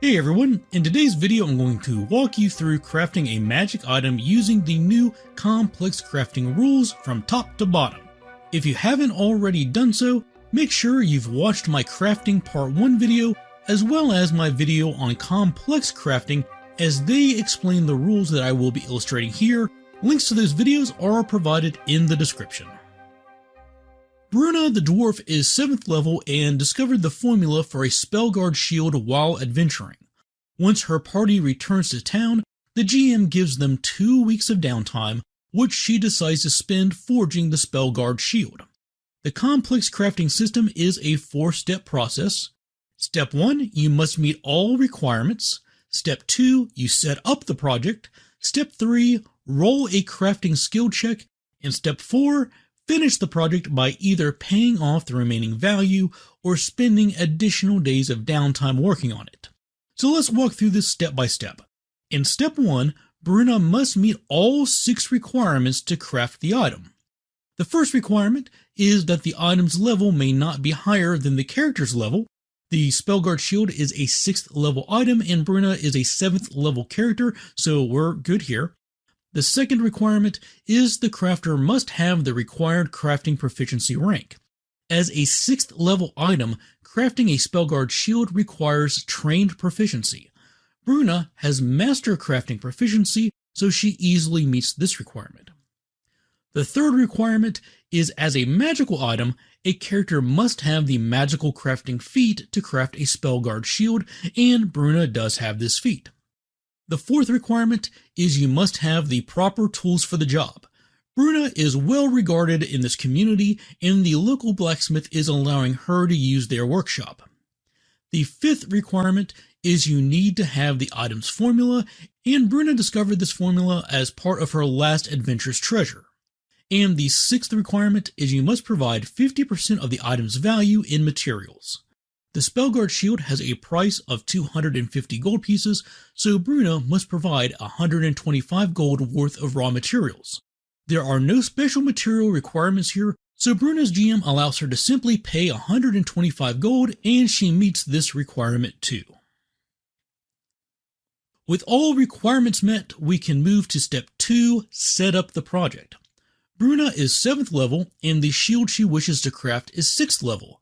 Hey everyone, in today's video I'm going to walk you through crafting a magic item using the new complex crafting rules from top to bottom. If you haven't already done so, make sure you've watched my crafting part 1 video as well as my video on complex crafting, as they explain the rules that I will be illustrating here. Links to those videos are provided in the description. Bruna the dwarf is 7th level and discovered the formula for a Spellguard shield while adventuring. Once her party returns to town, the GM gives them 2 weeks of downtime, which she decides to spend forging the Spellguard shield. The complex crafting system is a 4-step process. Step 1, you must meet all requirements. Step 2, you set up the project. Step 3, roll a crafting skill check. And Step 4, finish the project by either paying off the remaining value or spending additional days of downtime working on it. So let's walk through this step by step. In Step 1, Bruna must meet all 6 requirements to craft the item. The first requirement is that the item's level may not be higher than the character's level. The Spellguard shield is a 6th level item and Bruna is a 7th level character, so we're good here. The second requirement is the crafter must have the required crafting proficiency rank. As a 6th level item, crafting a Spellguard shield requires trained proficiency. Bruna has master crafting proficiency, so she easily meets this requirement. The third requirement is as a magical item, a character must have the magical crafting feat to craft a Spellguard shield, and Bruna does have this feat. The fourth requirement is you must have the proper tools for the job. Bruna is well regarded in this community and the local blacksmith is allowing her to use their workshop. The fifth requirement is you need to have the item's formula, and Bruna discovered this formula as part of her last adventure's treasure. And the sixth requirement is you must provide 50% of the item's value in materials. The Spellguard shield has a price of 250 gold pieces, so Bruna must provide 125 gold worth of raw materials. There are no special material requirements here, so Bruna's GM allows her to simply pay 125 gold, and she meets this requirement too. With all requirements met, we can move to Step 2, set up the project. Bruna is 7th level, and the shield she wishes to craft is 6th level.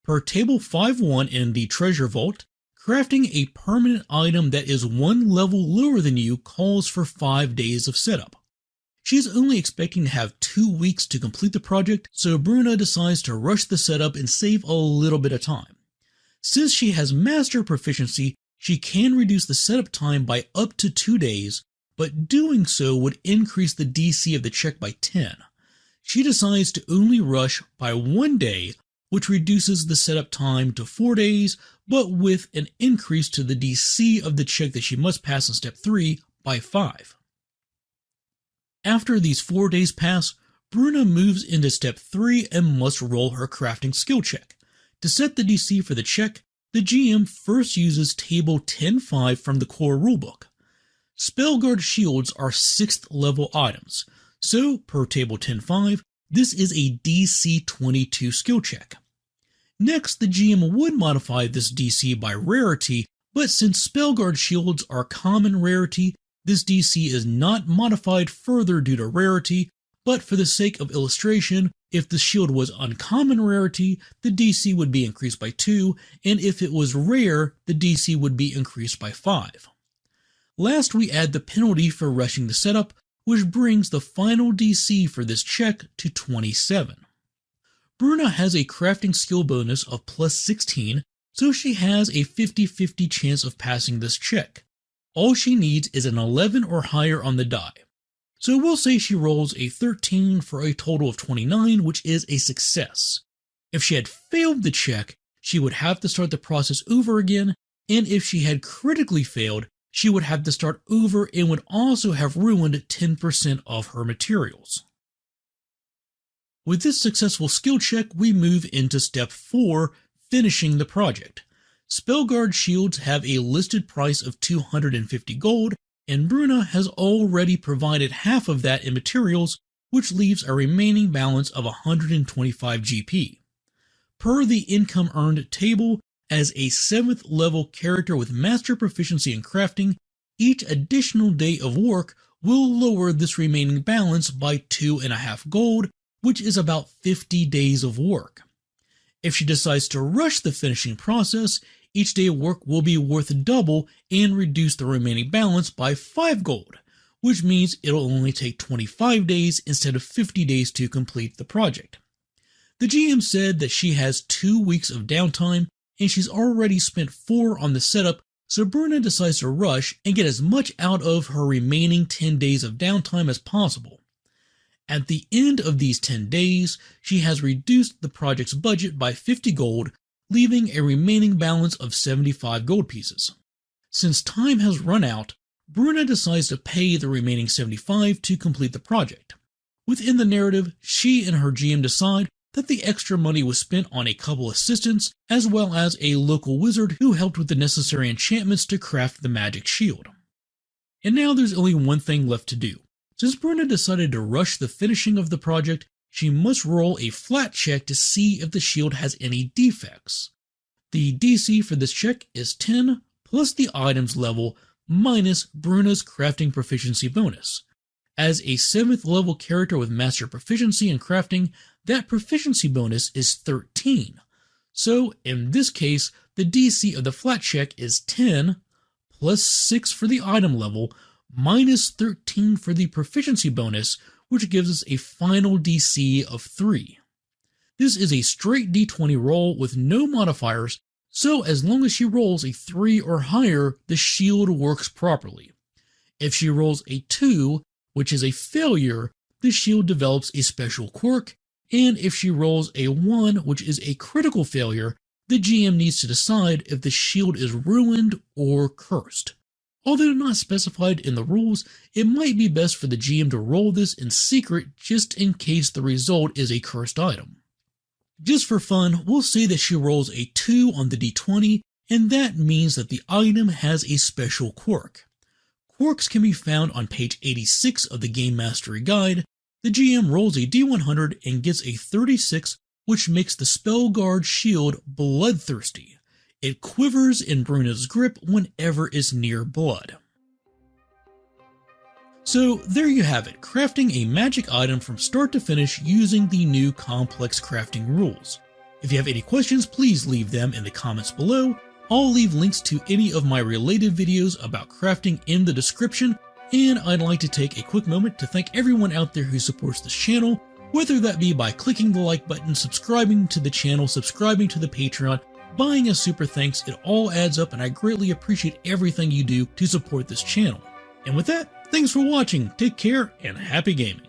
Per Table 5.1 in the Treasure Vault, crafting a permanent item that is 1 level lower than you calls for 5 days of setup. She is only expecting to have 2 weeks to complete the project, so Bruna decides to rush the setup and save a little bit of time. Since she has master proficiency, she can reduce the setup time by up to 2 days, but doing so would increase the DC of the check by 10. She decides to only rush by 1 day, which reduces the setup time to 4 days, but with an increase to the DC of the check that she must pass in Step 3 by 5. After these 4 days pass, Bruna moves into Step 3 and must roll her crafting skill check. To set the DC for the check, the GM first uses Table 10.5 from the core rulebook. Spellguard shields are 6th level items, so per Table 10.5, this is a DC 22 skill check. Next, the GM would modify this DC by rarity, but since Spellguard shields are common rarity, this DC is not modified further due to rarity, but for the sake of illustration, if the shield was uncommon rarity, the DC would be increased by 2, and if it was rare, the DC would be increased by 5. Last, we add the penalty for rushing the setup, which brings the final DC for this check to 27. Bruna has a crafting skill bonus of plus 16, so she has a 50-50 chance of passing this check. All she needs is an 11 or higher on the die. So we'll say she rolls a 13 for a total of 29, which is a success. If she had failed the check, she would have to start the process over again, and if she had critically failed, she would have to start over and would also have ruined 10% of her materials. With this successful skill check, we move into Step 4, finishing the project. Spellguard shields have a listed price of 250 gold, and Bruna has already provided half of that in materials, which leaves a remaining balance of 125 GP. Per the income earned table, As a 7th level character with master proficiency in crafting, each additional day of work will lower this remaining balance by 2.5 gold, which is about 50 days of work. If she decides to rush the finishing process, each day of work will be worth double and reduce the remaining balance by 5 gold, which means it'll only take 25 days instead of 50 days to complete the project. The GM said that she has 2 weeks of downtime and she's already spent 4 on the setup, so Bruna decides to rush and get as much out of her remaining 10 days of downtime as possible. At the end of these 10 days, she has reduced the project's budget by 50 gold, leaving a remaining balance of 75 gold pieces. Since time has run out, Bruna decides to pay the remaining 75 to complete the project. Within the narrative, she and her GM decide that the extra money was spent on a couple assistants, as well as a local wizard who helped with the necessary enchantments to craft the magic shield. And now there's only one thing left to do. Since Bruna decided to rush the finishing of the project, she must roll a flat check to see if the shield has any defects. The DC for this check is 10 plus the item's level minus Bruna's crafting proficiency bonus. As a 7th level character with master proficiency in crafting, that proficiency bonus is 13. So in this case, the DC of the flat check is 10 plus 6 for the item level minus 13 for the proficiency bonus, which gives us a final DC of 3. This is a straight D20 roll with no modifiers, so as long as she rolls a 3 or higher, the shield works properly. If she rolls a 2, which is a failure, the shield develops a special quirk, and if she rolls a 1, which is a critical failure, the GM needs to decide if the shield is ruined or cursed. Although not specified in the rules, it might be best for the GM to roll this in secret just in case the result is a cursed item. Just for fun, we'll say that she rolls a 2 on the D20, and that means that the item has a special quirk. Quirks can be found on page 86 of the Game Mastery Guide. The GM rolls a D100 and gets a 36, which makes the Spellguard shield bloodthirsty. It quivers in Bruna's grip whenever it's near blood. So there you have it, crafting a magic item from start to finish using the new complex crafting rules. If you have any questions, please leave them in the comments below. I'll leave links to any of my related videos about crafting in the description, and I'd like to take a quick moment to thank everyone out there who supports this channel, whether that be by clicking the like button, subscribing to the channel, subscribing to the Patreon, buying a super thanks. It all adds up and I greatly appreciate everything you do to support this channel. And with that, thanks for watching, take care, and happy gaming.